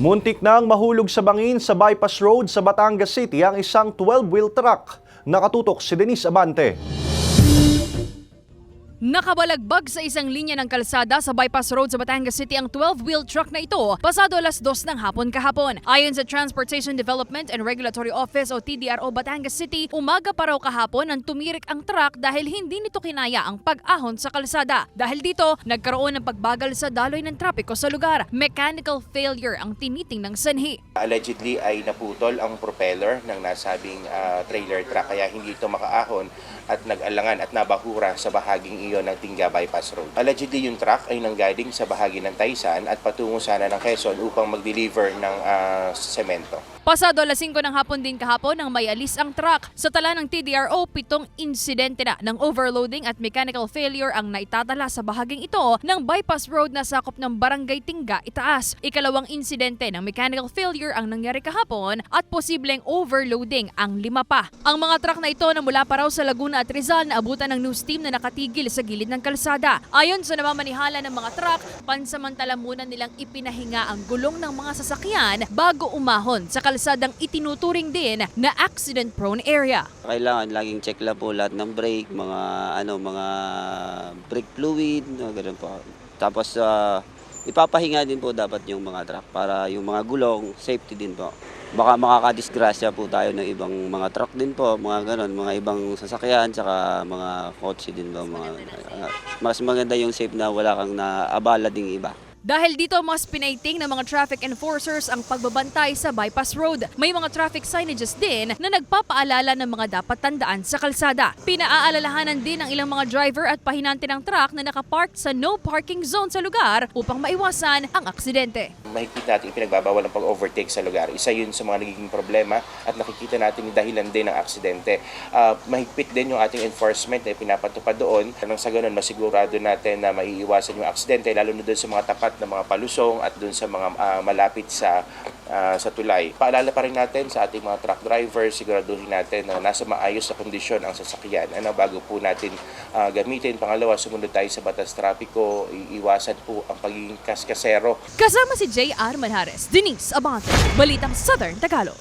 Muntik nang mahulog sa bangin sa bypass road sa Batangas City ang isang 12-wheel truck. Nakatutok si Denise Abante. Nakabalagbag sa isang linya ng kalsada sa bypass road sa Batangas City ang 12-wheel truck na ito pasado alas 2 ng hapon kahapon. Ayon sa Transportation Development and Regulatory Office o TDRO Batangas City, umaga pa raw kahapon nang tumirik ang truck dahil hindi nito kinaya ang pag-ahon sa kalsada. Dahil dito, nagkaroon ng pagbagal sa daloy ng trapiko sa lugar. Mechanical failure ang tinitingnang sanhi. Allegedly ay naputol ang propeller ng nasabing trailer truck kaya hindi ito makaahon at nag-alangan at nabahura sa bahaging iyon ng Tingga Bypass Road. Allegedly yung truck ay nanggaling sa bahagi ng Taysan at patungo sana ng Quezon upang mag-deliver ng semento. Pasado alas 5 ng hapon din kahapon nang may alis ang truck. Sa tala ng TDRO, 7 insidente na ng overloading at mechanical failure ang naitatala sa bahaging ito ng bypass road na sakop ng Barangay Tingga, Itaas. Ikalawang insidente ng mechanical failure ang nangyari kahapon at posibleng overloading ang 5 pa. Ang mga truck na ito na mula pa raw sa Laguna at Rizal na abutan ng news team na nakatigil sa gilid ng kalsada. Ayon sa namamanihala ng mga truck, pansamantala muna nilang ipinahinga ang gulong ng mga sasakyan bago umahon sa kalsadang itinuturing din na accident-prone area. Kailangan laging check lang po lahat ng brake, mga brake fluid, ganoon po. Tapos ipapahinga din po dapat yung mga truck para yung mga gulong safety din po. Baka makakadisgrasya po tayo ng ibang mga truck din po, mga ganon, mga ibang sasakyan, tsaka mga kotse din po. Mas maganda yung safe na wala kang naabala ding iba. Dahil dito, mas pinaiting ng mga traffic enforcers ang pagbabantay sa bypass road. May mga traffic signages din na nagpapaalala ng mga dapat tandaan sa kalsada. Pinaaalalahanan din ng ilang mga driver at pahinante ng truck na nakapark sa no parking zone sa lugar upang maiwasan ang aksidente. Mahigpit natin pinagbabawal ang pag-overtake sa lugar. Isa yun sa mga nagiging problema at nakikita natin yung dahilan din ng aksidente. Mahigpit din yung ating enforcement na pinapatupad doon. Nang sa ganun, masigurado natin na maiiwasan yung aksidente, lalo na doon sa mga tapat ng mga palusong at doon sa mga malapit sa tulay. Paalala pa rin natin sa ating mga truck drivers, siguraduhin natin na nasa maayos na kondisyon ang sasakyan. Bago po natin gamitin. Pangalawa, sumunod tayo sa batas trapiko, iwasan po ang pagiging kaskasero. Kasama si J.R. Manjares, Denise Abante, Balitang Southern Tagalog.